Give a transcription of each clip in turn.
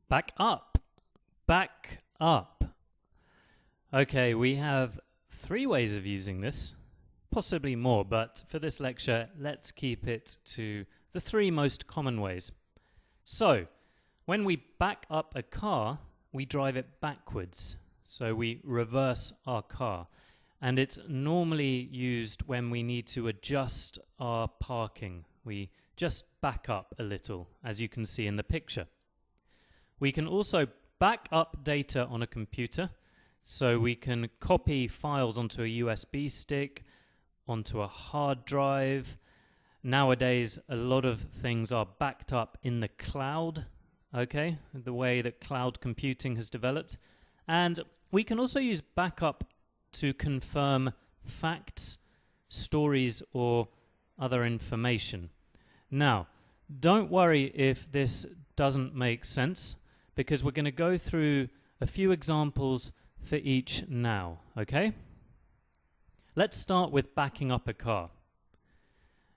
Back up. Back up. Okay, we have 3 ways of using this, possibly more, but for this lecture, let's keep it to the 3 most common ways. So, when we back up a car, we drive it backwards. So we reverse our car. And it's normally used when we need to adjust our parking. We just back up a little, as you can see in the picture. We can also back up data on a computer. So we can copy files onto a USB stick, onto a hard drive. Nowadays, a lot of things are backed up in the cloud, okay, the way that cloud computing has developed. And we can also use backup to confirm facts, stories, or other information. Now, don't worry if this doesn't make sense, because we're going to go through a few examples for each now, okay? Let's start with backing up a car.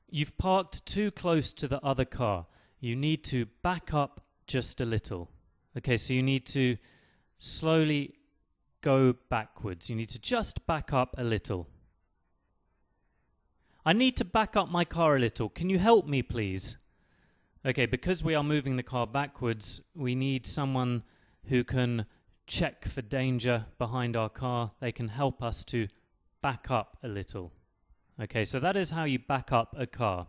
You've parked too close to the other car. You need to back up just a little. Okay, so you need to slowly go backwards. You need to just back up a little. I need to back up my car a little. Can you help me, please? Okay, because we are moving the car backwards, we need someone who can check for danger behind our car. They can help us to back up a little. Okay, so that is how you back up a car.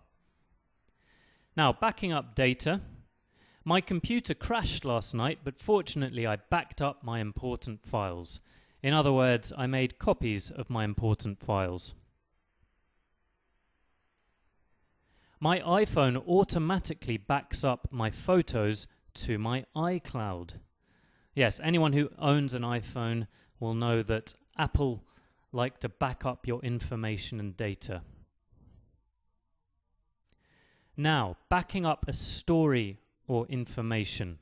Now, backing up data. My computer crashed last night, but fortunately I backed up my important files. In other words, I made copies of my important files. My iPhone automatically backs up my photos to my iCloud. Yes, anyone who owns an iPhone will know that Apple like to back up your information and data. Now, backing up a story or information.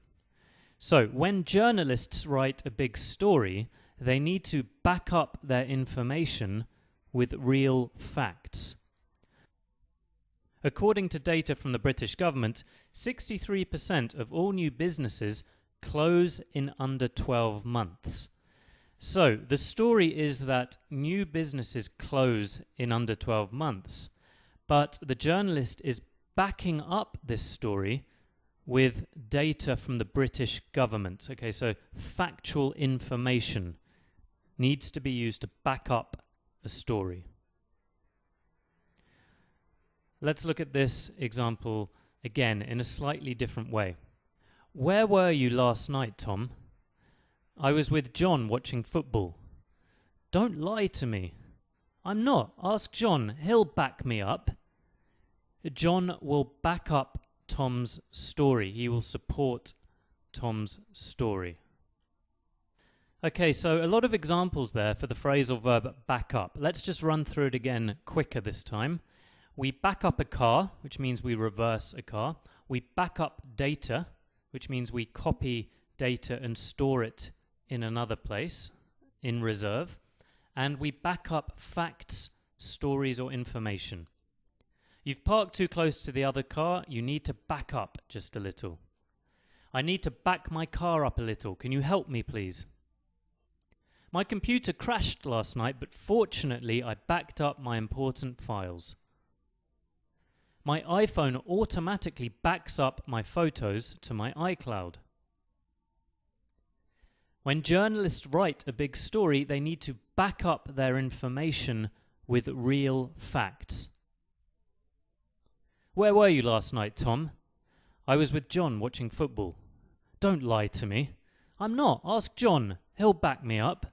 So, when journalists write a big story, they need to back up their information with real facts. According to data from the British government, 63% of all new businesses close in under 12 months. So, the story is that new businesses close in under 12 months, but the journalist is backing up this story with data from the British government. Okay, so factual information needs to be used to back up a story. Let's look at this example again in a slightly different way. Where were you last night, Tom? I was with John watching football. Don't lie to me. I'm not. Ask John. He'll back me up. John will back up Tom's story. He will support Tom's story. Okay, so a lot of examples there for the phrasal verb back up. Let's just run through it again quicker this time. We back up a car, which means we reverse a car. We back up data, which means we copy data and store it in another place, in reserve. And we back up facts, stories, or information. You've parked too close to the other car. You need to back up just a little. I need to back my car up a little. Can you help me, please? My computer crashed last night, but fortunately I backed up my important files. My iPhone automatically backs up my photos to my iCloud. When journalists write a big story, they need to back up their information with real facts. Where were you last night, Tom? I was with John watching football. Don't lie to me. I'm not. Ask John. He'll back me up.